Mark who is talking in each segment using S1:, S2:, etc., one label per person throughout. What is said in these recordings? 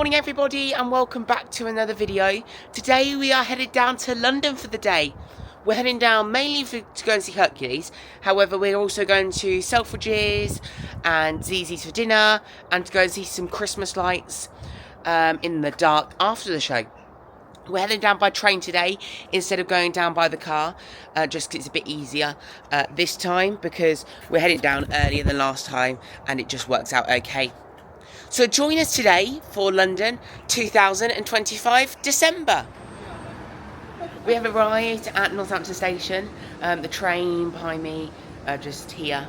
S1: morning everybody and welcome back to another video. Today we are headed down to London for the day. We're heading down mainly to go and see Hercules. However, we're also going to Selfridges and Zizi's for dinner and to go and see some Christmas lights in the dark after the show. We're heading down by train today instead of going down by the car, just because it's a bit easier this time because we're heading down earlier than last time and it just works out okay. So join us today for London 2025 December. We have arrived at Northampton Station. The train behind me, just here,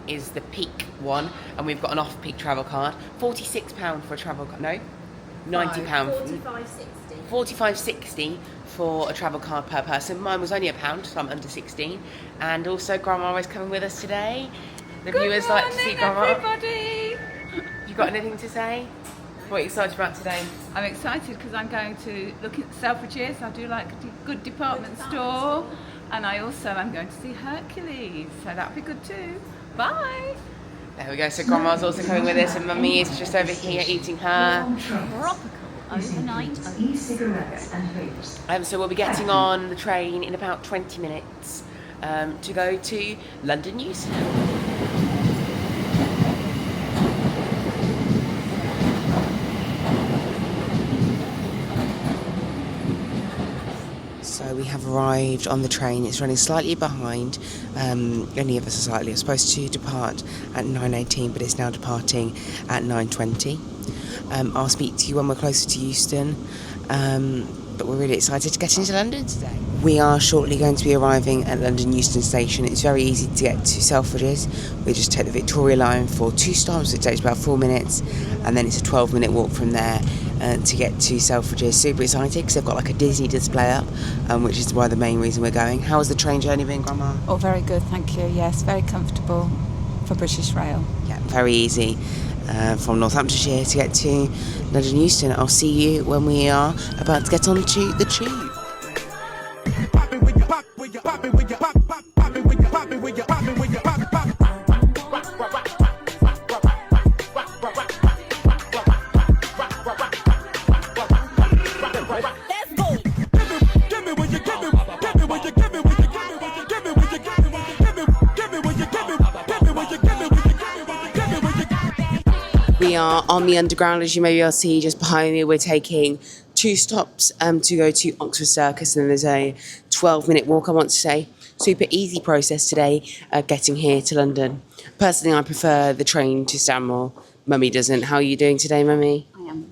S1: is the peak one, and we've got an off-peak travel card. £46 for a travel card. No, £90. £45.60 for a travel card per person. Mine was only £1, so I'm under 16. And also, Grandma is coming with us today. The viewers like to see Grandma.
S2: Everybody.
S1: You got anything to say? What are you excited about today?
S2: I'm excited because I'm going to look at Selfridges. I do like a good department store, and I also am going to see Hercules, so that'll be good too. Bye.
S1: There we go. So Grandma's also coming with us, and Mummy is just over here eating her
S2: Tropical overnight e-cigarettes and vapes.
S1: So we'll be getting on the train in about 20 minutes to go to London Euston. So we have arrived on the train. It's running slightly behind. Only ever so slightly. It's supposed to depart at 9:18, but it's now departing at 9:20. I'll speak to you when we're closer to Euston. But we're really excited to get into London today. We are shortly going to be arriving at London Euston Station. It's very easy to get to Selfridges. We just take the Victoria line for 2 stops. It takes about 4 minutes, and then it's a 12-minute walk from there to get to Selfridges. Super excited because they've got like a Disney display up, which is why the main reason we're going. How has the train journey been, Grandma?
S2: Oh, very good, thank you. Yes, very comfortable for British Rail.
S1: Yeah, very easy. From Northamptonshire to get to London Euston. I'll see you when we are about to get onto the tube. We are on the Underground, as you may be able to see just behind me. We're taking 2 stops to go to Oxford Circus, and then there's a 12-minute walk, I want to say. Super easy process today, getting here to London. Personally, I prefer the train to Stanmore. Mummy doesn't. How are you doing today, Mummy?
S2: I am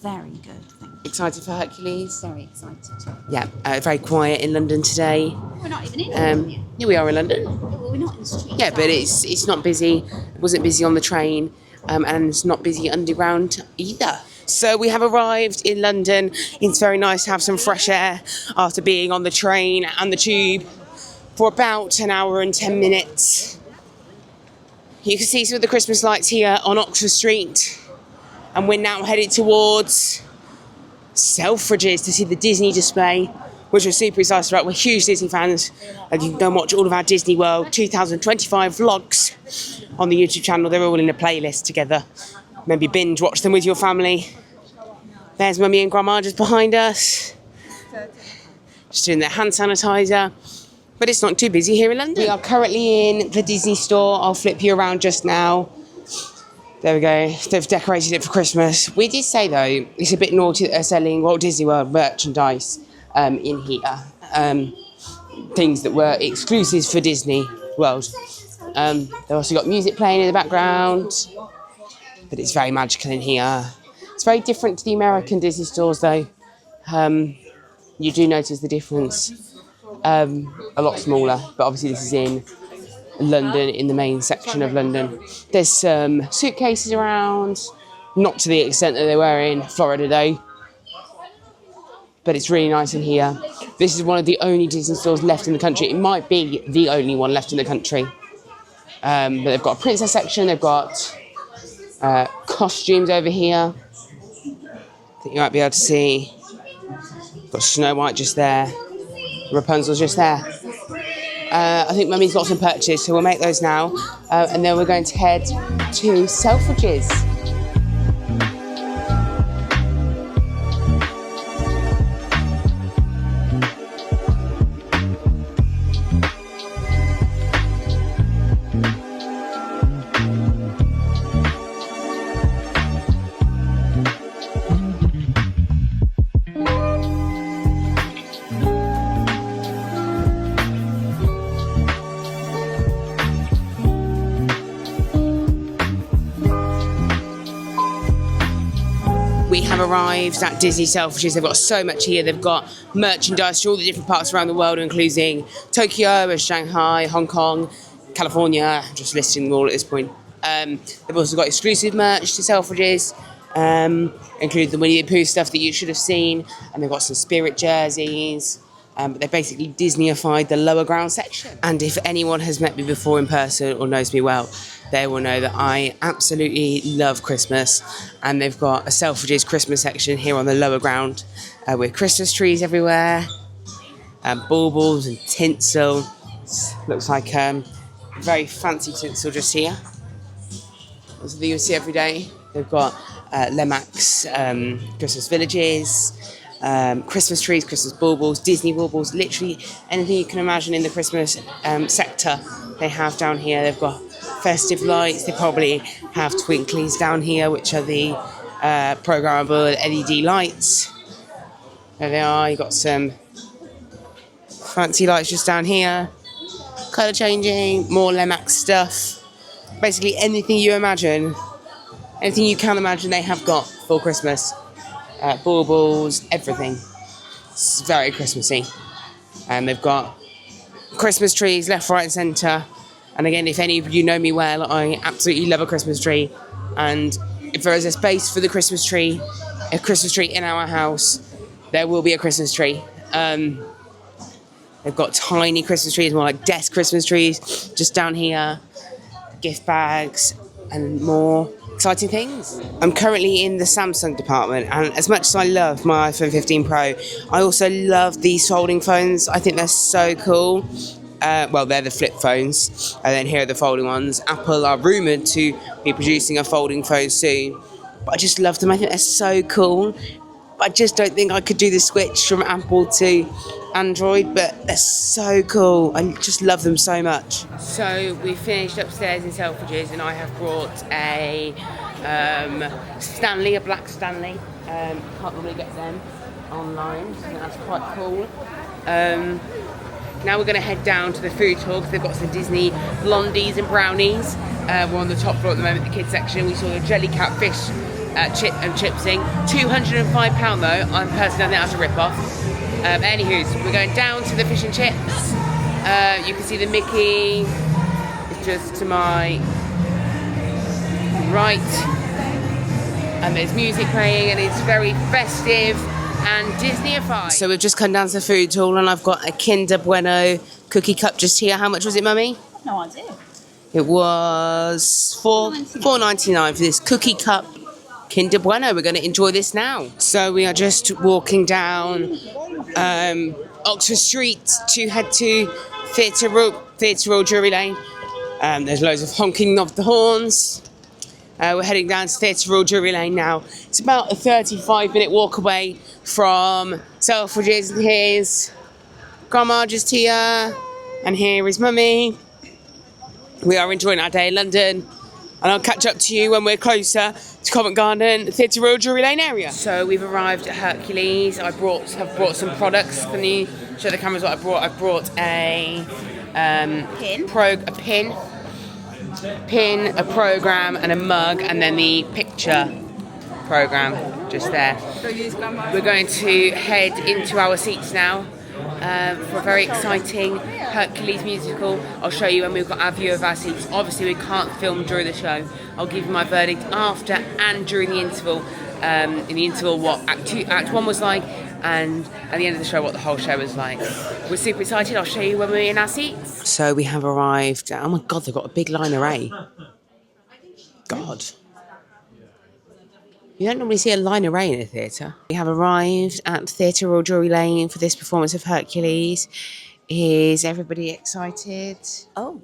S2: very good, thank you.
S1: Excited for Hercules?
S2: Very excited.
S1: Yeah, very quiet in London today.
S2: We're not even in London yet.
S1: Yeah, we are in London.
S2: Well, we're not in the street.
S1: Yeah, but it's not busy. It wasn't busy on the train. And it's not busy underground either. So we have arrived in London. It's very nice to have some fresh air after being on the train and the tube for about an hour and 10 minutes. You can see some of the Christmas lights here on Oxford Street. And we're now headed towards Selfridges to see the Disney display, which we're super excited about. We're huge Disney fans, and you can go and watch all of our Disney World 2025 vlogs on the YouTube channel. They're all in a playlist together. Maybe binge watch them with your family. There's Mummy and Grandma just behind us, just doing their hand sanitizer. But it's not too busy here in London. We are currently in the Disney store. I'll flip you around just now. There we go. They've decorated it for Christmas. We did say though, it's a bit naughty that they're selling Walt Disney World merchandise in here, things that were exclusives for Disney World. They've also got music playing in the background, but it's very magical in here. It's very different to the American Disney stores though. You do notice the difference. A lot smaller, but obviously this is in London, in the main section of London. There's some suitcases around, not to the extent that they were in Florida though. But it's really nice in here. This is one of the only Disney stores left in the country. It might be the only one left in the country. But they've got a princess section. They've got costumes over here that you might be able to see. Got Snow White just there. Rapunzel's just there. I think Mummy's got some purchases, so we'll make those now. And then we're going to head to Selfridges. have arrived at Disney Selfridges. They've got so much here. They've got merchandise to all the different parts around the world, including Tokyo and Shanghai, Hong Kong, California. I'm just listing them all at this point. They've also got exclusive merch to Selfridges, including the Winnie the Pooh stuff that you should have seen. And they've got some Spirit jerseys. But they basically Disneyified the lower ground section. And if anyone has met me before in person or knows me well, they will know that I absolutely love Christmas. And they've got a Selfridges Christmas section here on the lower ground with Christmas trees everywhere, baubles and tinsel. Looks like very fancy tinsel just here. That's what you see every day. They've got Lemax Christmas villages, Christmas trees, Christmas baubles, Disney baubles, literally anything you can imagine in the Christmas sector they have down here. They've got festive lights. They probably have twinklies down here, which are the programmable LED lights. There they are. You've got some fancy lights just down here. Colour changing, more Lemax stuff. Basically anything you imagine, anything you can imagine they have got for Christmas. Baubles, everything. It's very Christmassy. And they've got Christmas trees left, right and centre. And again, if any of you know me well, I absolutely love a Christmas tree. And if there is a space for the Christmas tree, a Christmas tree in our house, there will be a Christmas tree. They've got tiny Christmas trees, more like desk Christmas trees, just down here. Gift bags and more exciting things. I'm currently in the Samsung department, and as much as I love my iPhone 15 Pro, I also love these folding phones. I think they're so cool. Well, they're the flip phones, and then here are the folding ones. Apple are rumoured to be producing a folding phone soon, but I just love them. I think they're so cool. But I just don't think I could do the switch from Apple to Android, but they're so cool. I just love them so much. So we finished upstairs in Selfridges, and I have brought a Stanley, a black Stanley. Can't really get them online, so that's quite cool. Now we're going to head down to the food hall because they've got some Disney blondies and brownies. We're on the top floor at the moment, the kids section. We saw the jelly catfish chips thing. £205 though. I'm personally think that's a rip-off. Anywho, we're going down to the fish and chips. You can see the Mickey is just to my right, and there's music playing, and it's very festive and Disneyified. So we've just come down to the food hall, and I've got a Kinder Bueno cookie cup just here. How much was it, Mummy?
S2: No idea.
S1: It was $4.99 for this cookie cup Kinder Bueno. We're going to enjoy this now. So we are just walking down Oxford Street to head to Theatre Royal Drury Lane. There's loads of honking of the horns. We're heading down to Theatre Royal Drury Lane now. It's about a 35-minute walk away from Selfridges. And here's Grandma just here, and here is Mummy. We are enjoying our day in London, and I'll catch up to you when we're closer to Covent Garden, Theatre Royal Drury Lane area. So we've arrived at Hercules. Have brought some products. Can you show the cameras what I brought? I brought a pin, a program, and a mug, and then the picture program just there. We're going to head into our seats now for a very exciting Hercules musical. I'll show you when we've got our view of our seats. Obviously we can't film during the show. I'll give you my verdict after and during the interval. In the interval what Act 1 was like, and at the end of the show what the whole show was like. We're super excited. I'll show you when we're in our seats. So we have arrived. Oh my god, they've got a big line array. God. You don't normally see a line array in a theatre. We have arrived at Theatre Royal Drury Lane for this performance of Hercules. Is everybody excited?
S3: Oh,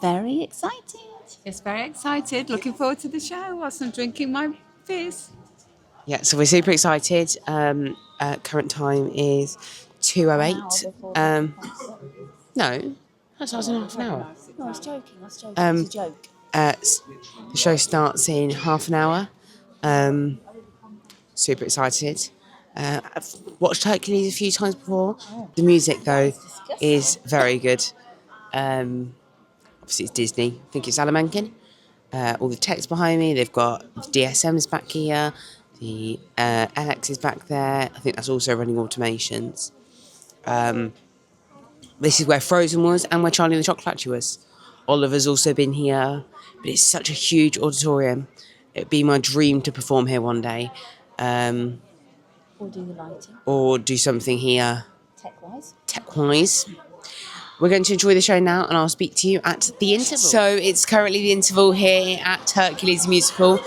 S3: very excited.
S2: Yes, very excited. Looking forward to the show whilst I'm drinking my fizz.
S1: Yeah, so we're super excited. Current time is 2:08. No, that's not half an hour.
S3: No, I was joking. It's a joke.
S1: The show starts in half an hour. Super excited. I've watched Hercules a few times before. The music, though, is very good. Obviously, it's Disney. I think it's Alan Menken. All the text behind me. They've got DSMs back here. The LX is back there. I think that's also running automations. This is where Frozen was and where Charlie and the Chocolate Factory was. Oliver's also been here, but it's such a huge auditorium. It'd be my dream to perform here one day.
S3: Or do the lighting.
S1: Or do something here.
S3: Tech-wise.
S1: Tech-wise. We're going to enjoy the show now, and I'll speak to you at the interval. So it's currently the interval here at Hercules Musical,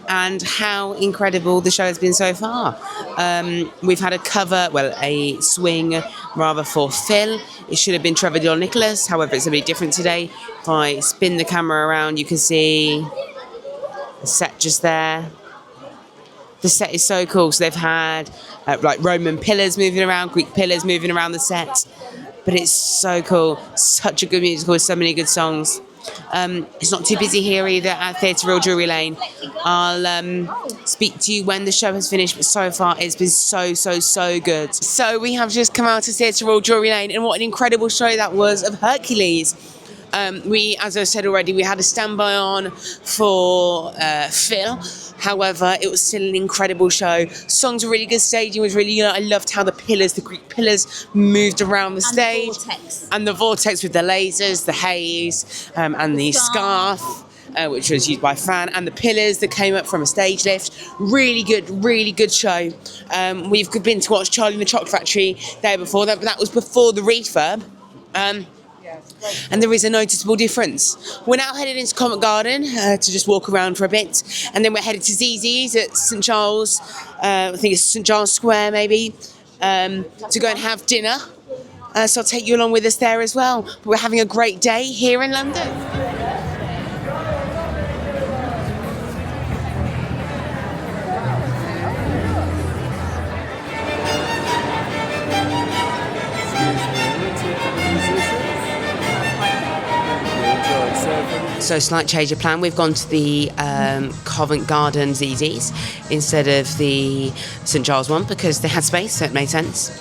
S1: and how incredible the show has been so far. We've had a swing rather for Phil. It should have been Trevor John Nicholas, however it's a bit different today. If I spin the camera around, you can see the set just there. The set is so cool. So they've had Roman pillars moving around, Greek pillars moving around the set. But it's so cool. Such a good musical with so many good songs. It's not too busy here either at Theatre Royal Drury Lane. I'll speak to you when the show has finished, but so far it's been so good. So we have just come out of Theatre Royal Drury Lane, and what an incredible show that was of Hercules. As I said already, we had a standby on for Phil. However, it was still an incredible show. Songs were really good. Staging was really good. I loved how the Greek pillars moved around the stage. And the vortex with the lasers, the haze, and the scarf, which was used by Fran, and the pillars that came up from a stage lift. Really good show. We've been to watch Charlie and the Chocolate Factory day before that, but that was before the refurb. And there is a noticeable difference. We're now headed into Covent Garden to just walk around for a bit, and then we're headed to Zizzi's at St Giles, I think it's St Giles Square maybe, to go and have dinner. So I'll take you along with us there as well. But we're having a great day here in London. So slight change of plan. We've gone to the Covent Garden Zizzi's instead of the St Giles one because they had space, so it made sense.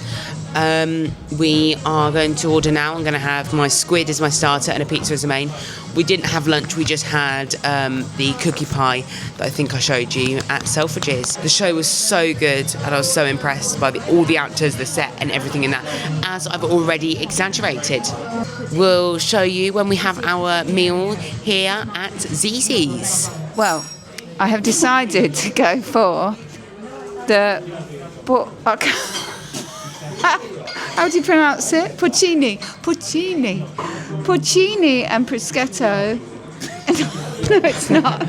S1: We are going to order now. I'm going to have my squid as my starter and a pizza as a main. We didn't have lunch. We just had the cookie pie that I think I showed you at Selfridges. The show was so good, and I was so impressed by all the actors, the set, and everything in that, as I've already exaggerated. We'll show you when we have our meal here at Zizzi's.
S2: Well, I have decided to go for the... How do you pronounce it? Porcini and prosciutto. No, it's not.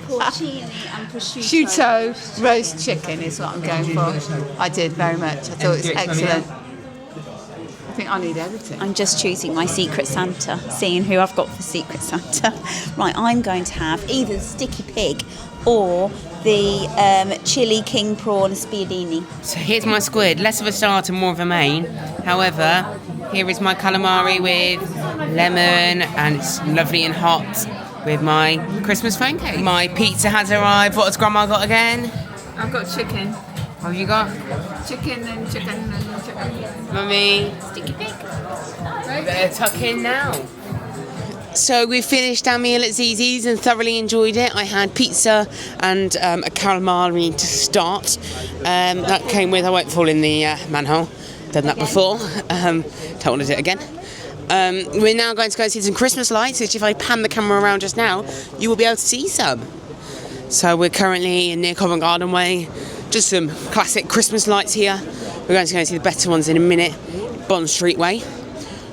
S3: Porcini and prosciutto.
S2: Roast chicken is what I'm going for. I did very much. I thought it was excellent. I think I need editing.
S3: I'm just choosing my Secret Santa, seeing who I've got for Secret Santa. Right, I'm going to have either the sticky pig or the chili king prawn spiedini.
S1: So here's my squid, less of a starter, more of a main. However, here is my calamari with lemon, and it's lovely and hot with my Christmas phone cake. My pizza has arrived. What has Grandma got again?
S2: I've got chicken.
S1: What have you got?
S2: Chicken and chicken.
S1: Mummy.
S3: Sticky pig.
S1: Better tuck in now. So we finished our meal at Zizzi's and thoroughly enjoyed it. I had pizza and a calamari to start. That came with, I won't fall in the manhole. Done that before. Don't want to do it again. We're now going to go see some Christmas lights, which if I pan the camera around just now, you will be able to see some. So we're currently near Covent Garden Way. Just some classic Christmas lights here. We're going to go see the better ones in a minute. Bond Street Way.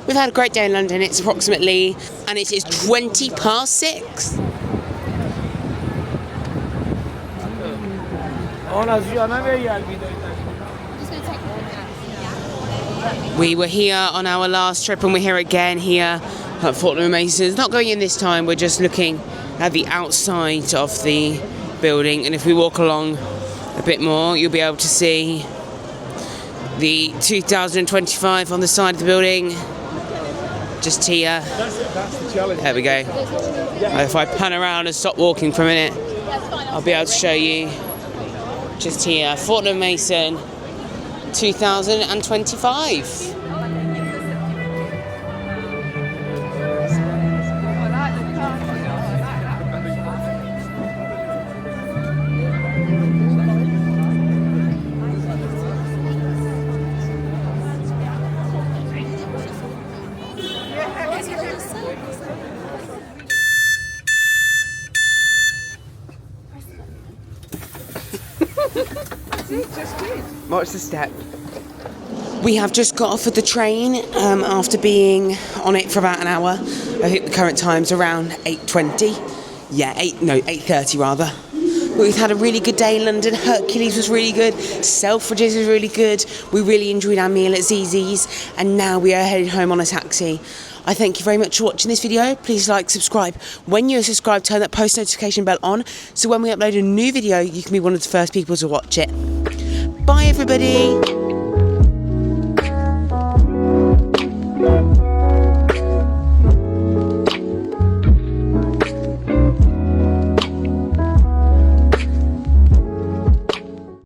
S1: We've had a great day in London. It's approximately, and it is 6:20. We were here on our last trip, and we're here again here at Fortnum & Mason's. Not going in this time, we're just looking at the outside of the building, and if we walk along a bit more, you'll be able to see the 2025 on the side of the building. Just here. There we go. If I pan around and stop walking for a minute, I'll be able to show you. Just here, Fortnum & Mason 2025. Watch the step. We have just got off of the train after being on it for about an hour. I think the current time's around 8:20. Yeah, 8:30 rather. But we've had a really good day in London. Hercules was really good. Selfridges was really good. We really enjoyed our meal at Zizzi's. And now we are headed home on a taxi. I thank you very much for watching this video. Please like, subscribe. When you're subscribed, turn that post notification bell on. So when we upload a new video, you can be one of the first people to watch it. Bye, everybody.